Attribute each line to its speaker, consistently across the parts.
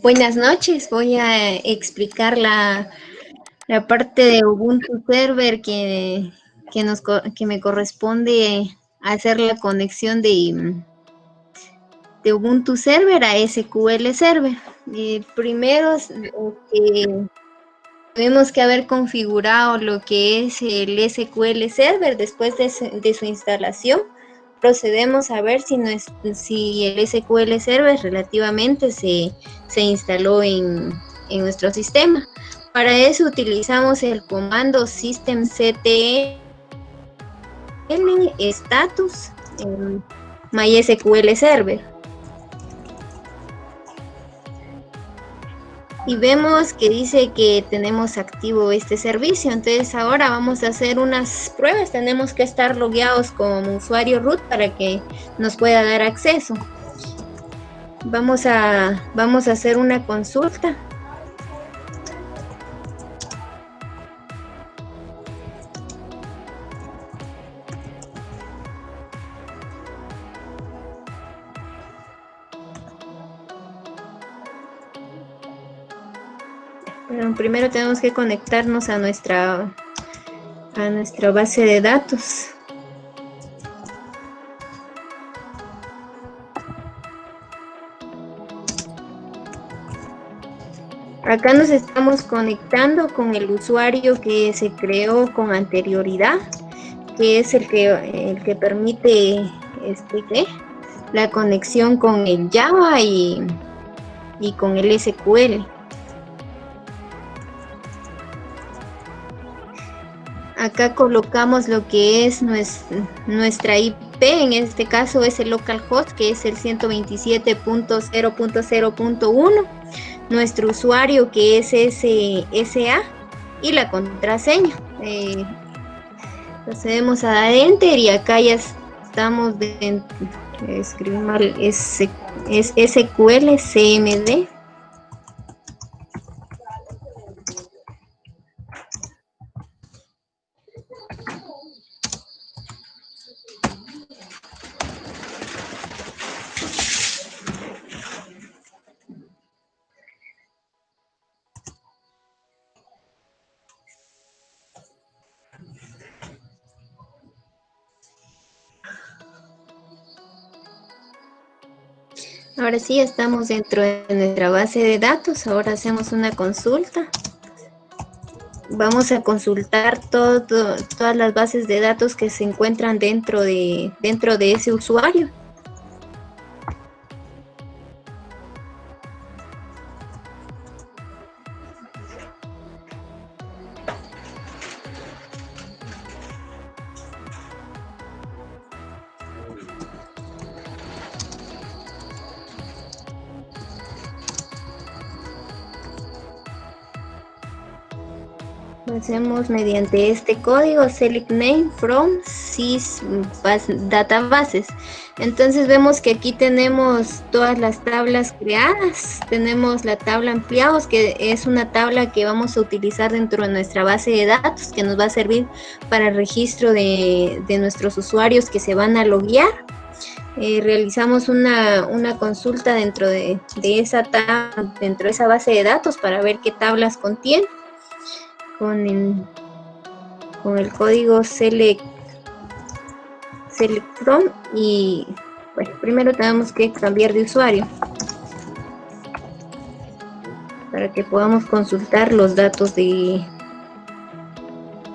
Speaker 1: Buenas noches, voy a explicar la parte de Ubuntu Server que me corresponde hacer la conexión de Ubuntu Server a SQL Server. Primero tenemos que haber configurado lo que es el SQL Server después de su instalación. Procedemos a ver si el SQL Server relativamente se instaló en nuestro sistema. Para eso utilizamos el comando systemctl status en MySQL Server. Y vemos que dice que tenemos activo este servicio. Entonces ahora vamos a hacer unas pruebas. Tenemos que estar logueados como usuario root para que nos pueda dar acceso. Vamos a hacer una consulta. Bueno, primero tenemos que conectarnos a nuestra base de datos. Acá nos estamos conectando con el usuario que se creó con anterioridad, que es el que permite la conexión con el Java y con el SQL. Acá colocamos lo que es nuestra IP, en este caso es el localhost, que es el 127.0.0.1, nuestro usuario que es SA y la contraseña. Procedemos a dar enter y acá ya estamos escribí mal, es SQL CMD. Ahora sí, estamos dentro de nuestra base de datos. Ahora hacemos una consulta. Vamos a consultar todas las bases de datos que se encuentran dentro de ese usuario. Hacemos mediante este código select name from sys databases. Entonces vemos que aquí tenemos todas las tablas creadas. Tenemos la tabla empleados, que es una tabla que vamos a utilizar dentro de nuestra base de datos, que nos va a servir para el registro de nuestros usuarios que se van a loguear. Realizamos una consulta dentro de esa tabla, dentro de esa base de datos, para ver qué tablas contiene. Con el código select from, y bueno, primero tenemos que cambiar de usuario para que podamos consultar los datos de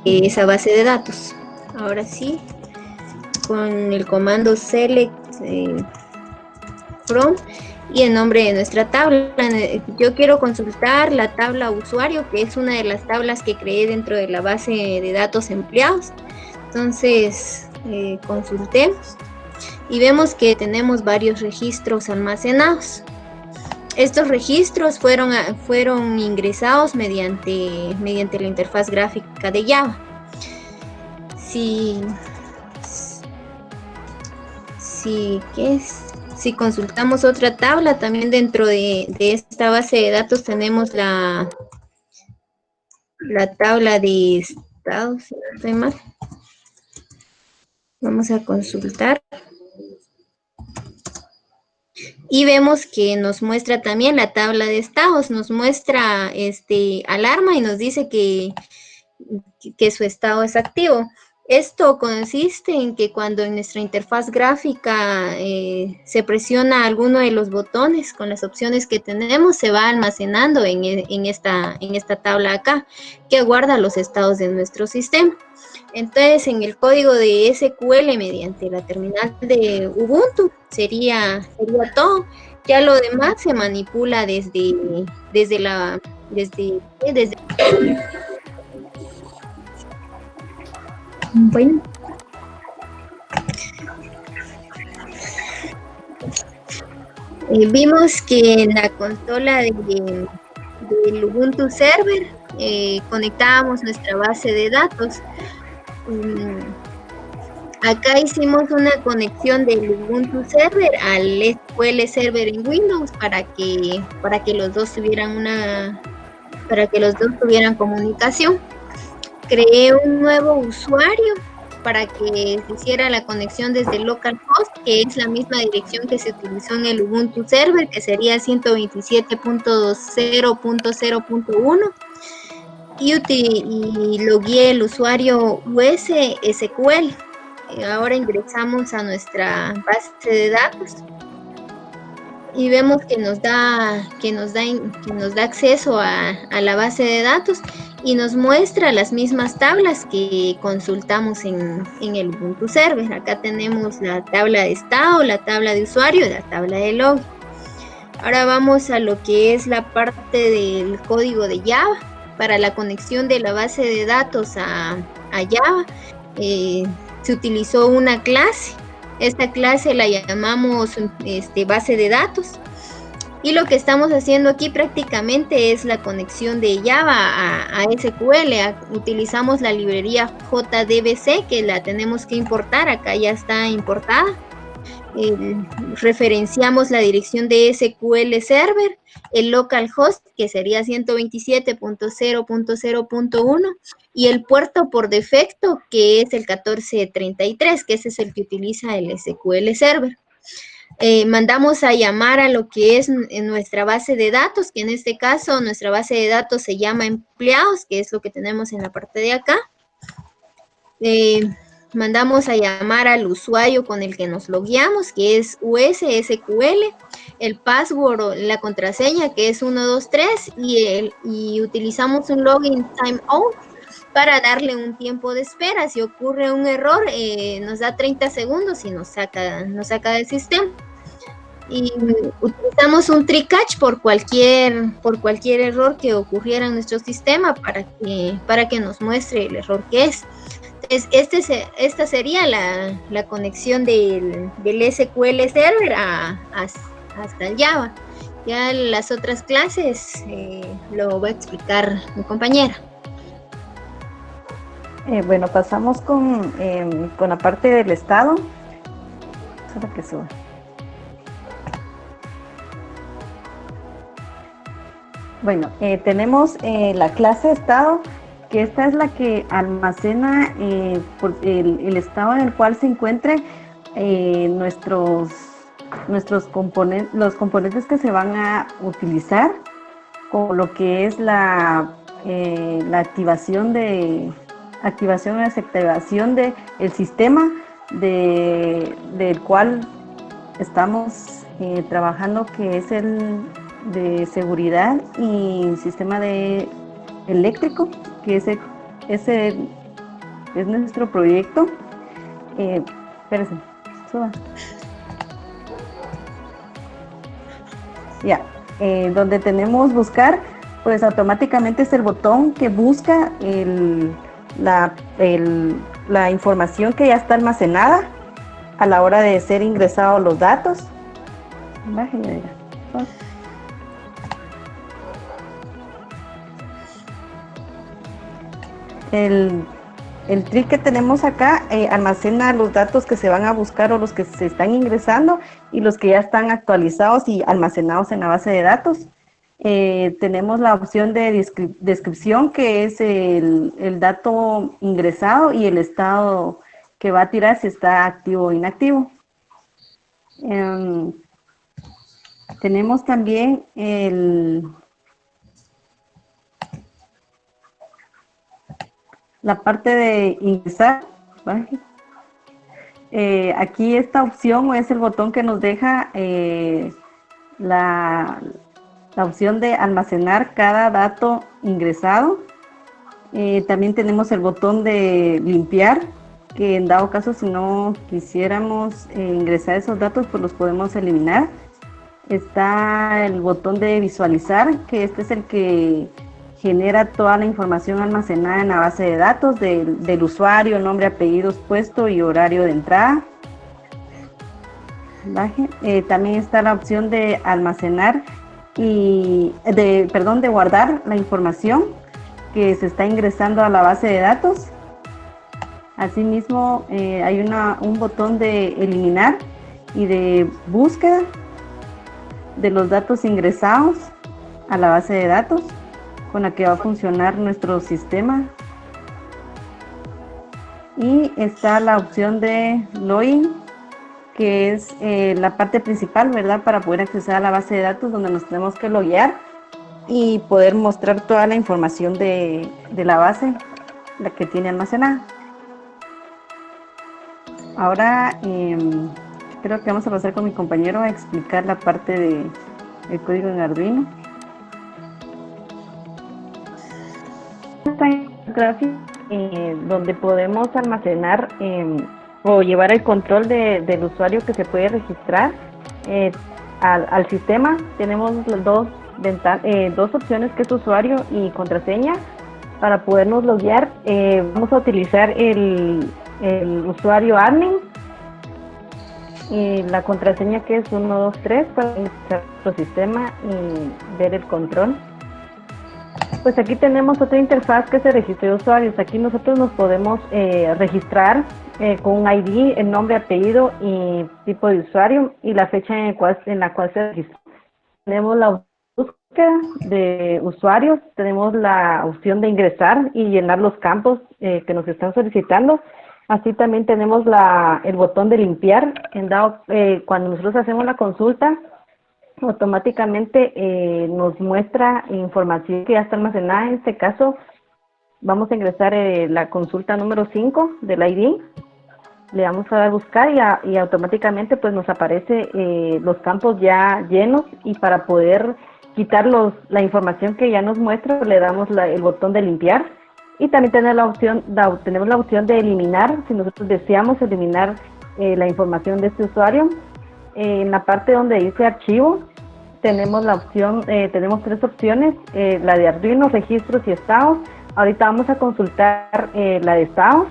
Speaker 1: esa base de datos. Ahora sí, con el comando select from y el nombre de nuestra tabla. Yo quiero consultar la tabla usuario, que es una de las tablas que creé dentro de la base de datos empleados. Entonces, consultemos y vemos que tenemos varios registros almacenados. Estos registros fueron ingresados mediante la interfaz gráfica de Java. Si consultamos otra tabla, también dentro de esta base de datos tenemos la tabla de estados, si no estoy mal. Vamos a consultar. Y vemos que nos muestra también la tabla de estados, nos muestra alarma y nos dice que su estado es activo. Esto consiste en que cuando en nuestra interfaz gráfica se presiona alguno de los botones con las opciones que tenemos, se va almacenando en esta tabla acá, que guarda los estados de nuestro sistema. Entonces, en el código de SQL mediante la terminal de Ubuntu sería todo. Ya lo demás se manipula desde bueno, vimos que en la consola del Ubuntu Server conectábamos nuestra base de datos. Acá hicimos una conexión del Ubuntu Server al SQL Server en Windows para que los dos tuvieran comunicación. Creé un nuevo usuario para que se hiciera la conexión desde localhost, que es la misma dirección que se utilizó en el Ubuntu Server, que sería 127.0.0.1, y logué el usuario USSQL. Ahora ingresamos a nuestra base de datos y vemos que nos da acceso a la base de datos y nos muestra las mismas tablas que consultamos en el Ubuntu Server. Acá tenemos la tabla de estado, la tabla de usuario y la tabla de log. Ahora vamos a lo que es la parte del código de Java. Para la conexión de la base de datos a Java, se utilizó una clase. Esta clase la llamamos base de datos. Y lo que estamos haciendo aquí prácticamente es la conexión de Java a SQL. Utilizamos la librería JDBC, que la tenemos que importar. Acá ya está importada. Referenciamos la dirección de SQL Server, el localhost, que sería 127.0.0.1, y el puerto por defecto, que es el 1433, que ese es el que utiliza el SQL Server. Mandamos a llamar a lo que es en nuestra base de datos, que en este caso nuestra base de datos se llama empleados, que es lo que tenemos en la parte de acá. Mandamos a llamar al usuario con el que nos logueamos, que es USSQL, el password o la contraseña, que es 123, y utilizamos un login timeout para darle un tiempo de espera. Si ocurre un error, nos da 30 segundos y nos saca del sistema. Y utilizamos un try catch por cualquier error que ocurriera en nuestro sistema para que nos muestre el error que es. Entonces, esta sería la conexión del SQL Server hasta el Java. Ya las otras clases lo va a explicar mi compañera.
Speaker 2: Bueno, pasamos con la parte del estado. Solo que suba. Bueno, tenemos la clase estado, que esta es la que almacena el estado en el cual se encuentren los componentes que se van a utilizar, con lo que es la activación y desactivación del sistema del cual estamos trabajando, que es el de seguridad y sistema eléctrico, que ese es nuestro proyecto. Espérense, suba. Ya, donde tenemos buscar, pues automáticamente es el botón que busca la información que ya está almacenada a la hora de ser ingresados los datos. Baje ya, ya. El trick que tenemos acá almacena los datos que se van a buscar o los que se están ingresando y los que ya están actualizados y almacenados en la base de datos. Tenemos la opción de descripción, que es el dato ingresado y el estado que va a tirar si está activo o inactivo. tenemos también la parte de ingresar. ¿Vale? Aquí esta opción es el botón que nos deja la opción de almacenar cada dato ingresado. También tenemos el botón de limpiar, que en dado caso si no quisiéramos ingresar esos datos, pues los podemos eliminar. Está el botón de visualizar, que este es el que genera toda la información almacenada en la base de datos del usuario, nombre, apellidos, puesto y horario de entrada. También está la opción de almacenar de guardar la información que se está ingresando a la base de datos. Asimismo, hay un botón de eliminar y de búsqueda de los datos ingresados a la base de datos con la que va a funcionar nuestro sistema. Y está la opción de login, que es la parte principal, ¿verdad? Para poder acceder a la base de datos, donde nos tenemos que loguear y poder mostrar toda la información de la base, la que tiene almacenada. Ahora creo que vamos a pasar con mi compañero a explicar la parte del código en Arduino. Esta gráfica donde podemos almacenar o llevar el control del usuario que se puede registrar al sistema. Tenemos dos opciones, que es usuario y contraseña. Para podernos loguear, vamos a utilizar el usuario admin y la contraseña, que es 123, para iniciar nuestro sistema y ver el control. Pues aquí tenemos otra interfaz, que es el registro de usuarios. Aquí nosotros nos podemos registrar con un ID, el nombre, apellido y tipo de usuario y la fecha en la cual se registró. Tenemos la búsqueda de usuarios, tenemos la opción de ingresar y llenar los campos que nos están solicitando. Así también tenemos el botón de limpiar. Cuando nosotros hacemos la consulta, automáticamente nos muestra información que ya está almacenada. En este caso, vamos a ingresar la consulta número 5 del ID. Le vamos a dar buscar y automáticamente pues nos aparece los campos ya llenos, y para poder quitar la información que ya nos muestra, le damos el botón de limpiar. Y también tenemos la opción de eliminar, si nosotros deseamos eliminar la información de este usuario. En la parte donde dice archivo, tenemos tenemos tres opciones, la de Arduino, registros y estados. Ahorita vamos a consultar la de estados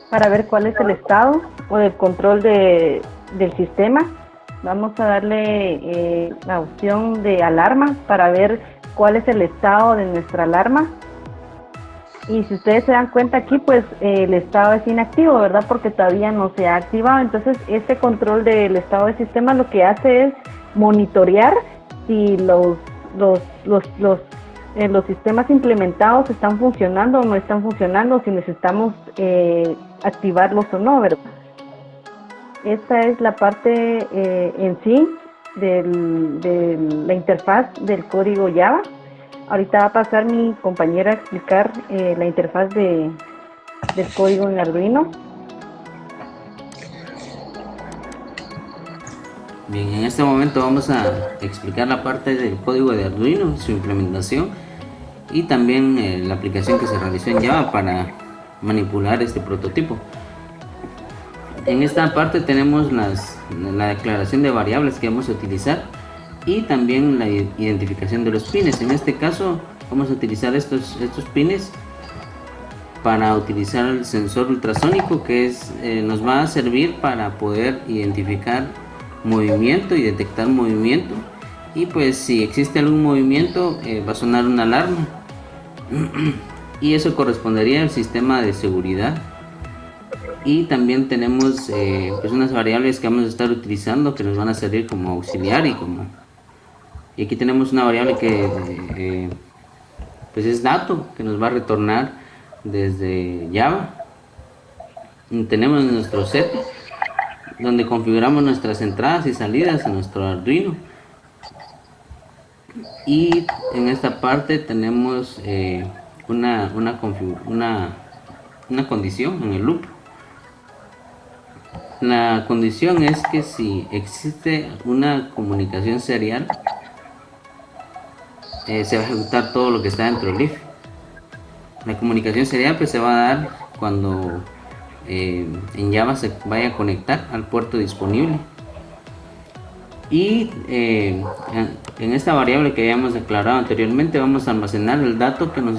Speaker 2: para ver cuál es el estado o el control del sistema. Vamos a darle la opción de alarma para ver cuál es el estado de nuestra alarma. Y si ustedes se dan cuenta aquí, pues el estado es inactivo, ¿verdad? Porque todavía no se ha activado. Entonces, este control del estado del sistema lo que hace es monitorear si los sistemas implementados están funcionando o no están funcionando, si necesitamos activarlos o no, ¿verdad? Esta es la parte en sí de la interfaz del código Java. Ahorita va a pasar mi compañera a explicar la interfaz del código en Arduino.
Speaker 3: Bien, en este momento vamos a explicar la parte del código de Arduino, su implementación y también la aplicación que se realizó en Java para manipular este prototipo. En esta parte tenemos la declaración de variables que vamos a utilizar y también la identificación de los pines. En este caso vamos a utilizar estos pines para utilizar el sensor ultrasónico, que nos va a servir para poder identificar movimiento y detectar movimiento, y pues si existe algún movimiento va a sonar una alarma y eso correspondería al sistema de seguridad. Y también tenemos pues unas variables que vamos a estar utilizando que nos van a servir como auxiliar y aquí tenemos una variable que pues es dato, que nos va a retornar desde Java. Y tenemos nuestro set donde configuramos nuestras entradas y salidas a nuestro Arduino. Y en esta parte tenemos una condición en el loop. La condición es que si existe una comunicación serial, se va a ejecutar todo lo que está dentro del if. La comunicación serial pues se va a dar cuando en Java se vaya a conectar al puerto disponible. Y en esta variable que habíamos declarado anteriormente vamos a almacenar el dato que nos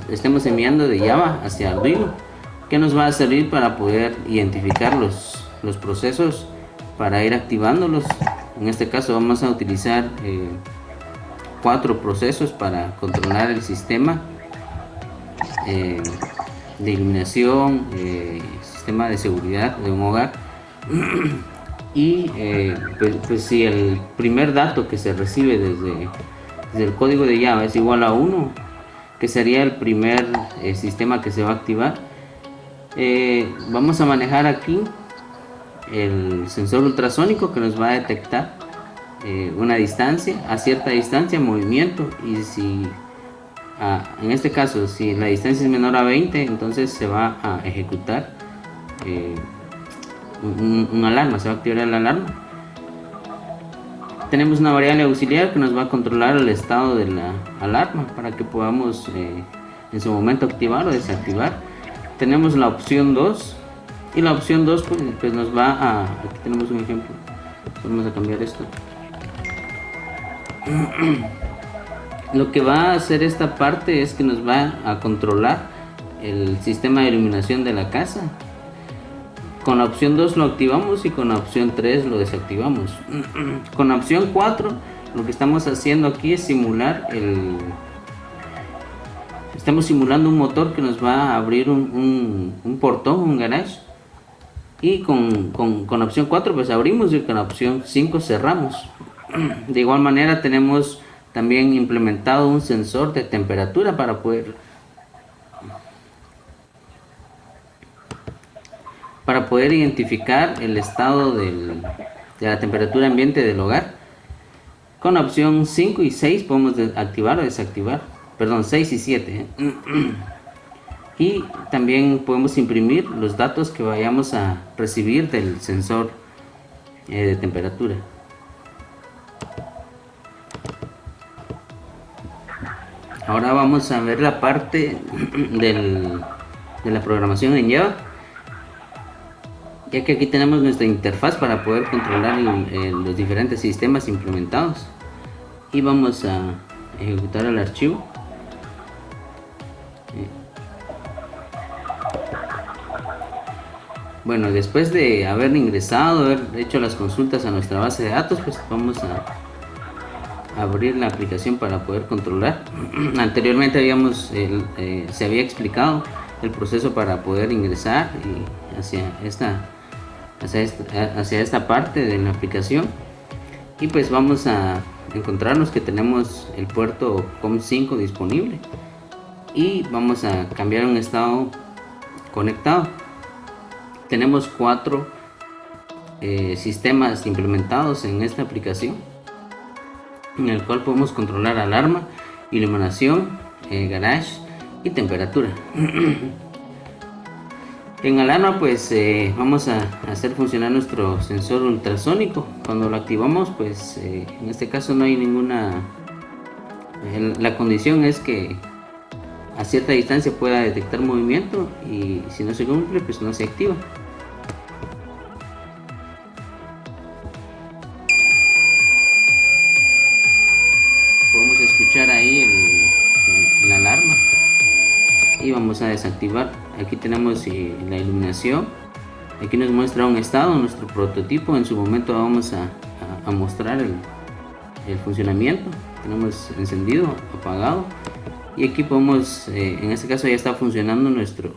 Speaker 3: estemos enviando de Java hacia Arduino, que nos va a servir para poder identificar los procesos para ir activándolos. En este caso vamos a utilizar 4 procesos para controlar el sistema de iluminación, sistema de seguridad de un hogar. Y pues si el primer dato que se recibe desde el código de Java es igual a 1, que sería el primer sistema que se va a activar, vamos a manejar aquí el sensor ultrasónico que nos va a detectar una distancia, a cierta distancia, movimiento, y si en este caso si la distancia es menor a 20, entonces se va a ejecutar una alarma, se va a activar la alarma. Tenemos una variable auxiliar que nos va a controlar el estado de la alarma para que podamos en su momento activar o desactivar. Tenemos la opción 2, y la opción 2 pues nos va a, aquí tenemos un ejemplo, vamos a cambiar esto. Lo que va a hacer esta parte es que nos va a controlar el sistema de iluminación de la casa. Con la opción 2 lo activamos y con la opción 3 lo desactivamos. Con la opción 4 lo que estamos haciendo aquí es simular estamos simulando un motor que nos va a abrir un portón, un garage. Y con la opción 4 pues abrimos, y con la opción 5 cerramos. De igual manera tenemos también implementado un sensor de temperatura para poder identificar el estado de la temperatura ambiente del hogar. Con la opción 5 y 6 podemos activar o desactivar, perdón, 6 y 7. Y también podemos imprimir los datos que vayamos a recibir del sensor de temperatura. Ahora vamos a ver la parte de la programación en Java, ya que aquí tenemos nuestra interfaz para poder controlar los diferentes sistemas implementados. Y vamos a ejecutar el archivo. Bueno, después de haber ingresado, haber hecho las consultas a nuestra base de datos, pues vamos a abrir la aplicación para poder controlar. Anteriormente se había explicado el proceso para poder ingresar y hacia esta parte de la aplicación. Y pues vamos a encontrarnos que tenemos el puerto COM5 disponible y vamos a cambiar un estado conectado. Tenemos 4 sistemas implementados en esta aplicación, en el cual podemos controlar alarma, iluminación, garage y temperatura. En alarma pues vamos a hacer funcionar nuestro sensor ultrasónico. Cuando lo activamos pues en este caso no hay ninguna, la condición es que a cierta distancia pueda detectar movimiento, y si no se cumple pues no se activa. Podemos escuchar ahí la alarma y vamos a desactivar. Aquí tenemos la iluminación. Aquí nos muestra un estado, nuestro prototipo. En su momento vamos a mostrar el funcionamiento. Tenemos encendido, apagado, y aquí podemos, en este caso ya está funcionando nuestro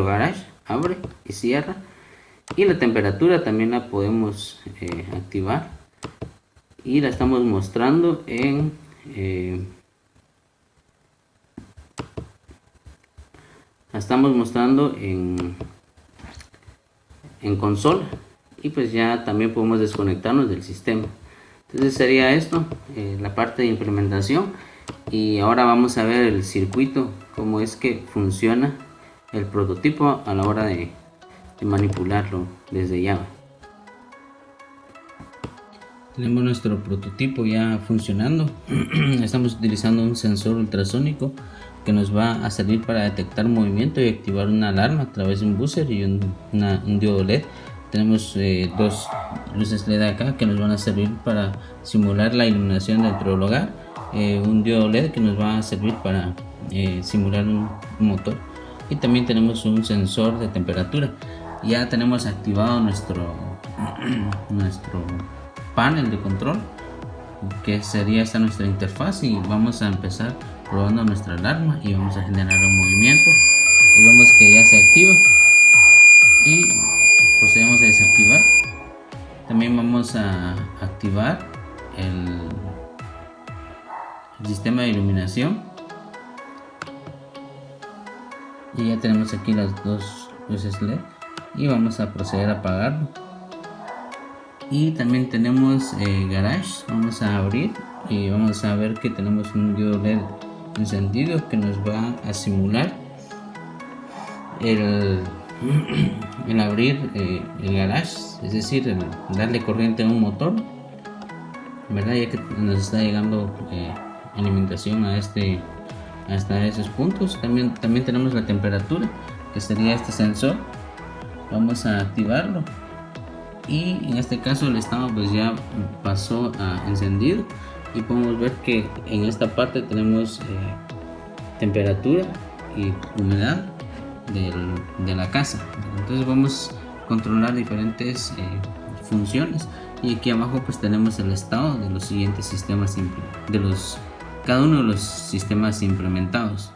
Speaker 3: garage, abre y cierra. Y la temperatura también la podemos activar, y la estamos mostrando en en consola, y pues ya también podemos desconectarnos del sistema. Entonces sería esto, la parte de implementación. Y ahora vamos a ver el circuito, cómo es que funciona el prototipo a la hora de manipularlo desde Java. Tenemos nuestro prototipo ya funcionando. Estamos utilizando un sensor ultrasónico que nos va a servir para detectar movimiento y activar una alarma a través de un buzzer y un diodo LED. Tenemos dos luces LED acá que nos van a servir para simular la iluminación dentro del hogar, un diodo LED que nos va a servir para simular un motor, y también tenemos un sensor de temperatura. Ya tenemos activado nuestro panel de control, que sería esta nuestra interfaz, y vamos a empezar probando nuestra alarma y vamos a generar un movimiento y vemos que ya se activa y procedemos a desactivar. También vamos a activar el sistema de iluminación y ya tenemos aquí las dos luces LED y vamos a proceder a apagarlo. Y también tenemos Garage. Vamos a abrir y vamos a ver que tenemos un diodo LED encendido que nos va a simular el abrir el garage, es decir, el darle corriente a un motor, ¿verdad? Ya que nos está llegando alimentación hasta esos puntos. También tenemos la temperatura, que sería este sensor. Vamos a activarlo y en este caso el estado pues ya pasó a encendido, y podemos ver que en esta parte tenemos temperatura y humedad de la casa. Entonces vamos a controlar diferentes funciones, y aquí abajo pues tenemos el estado de los siguientes sistemas, cada uno de los sistemas implementados.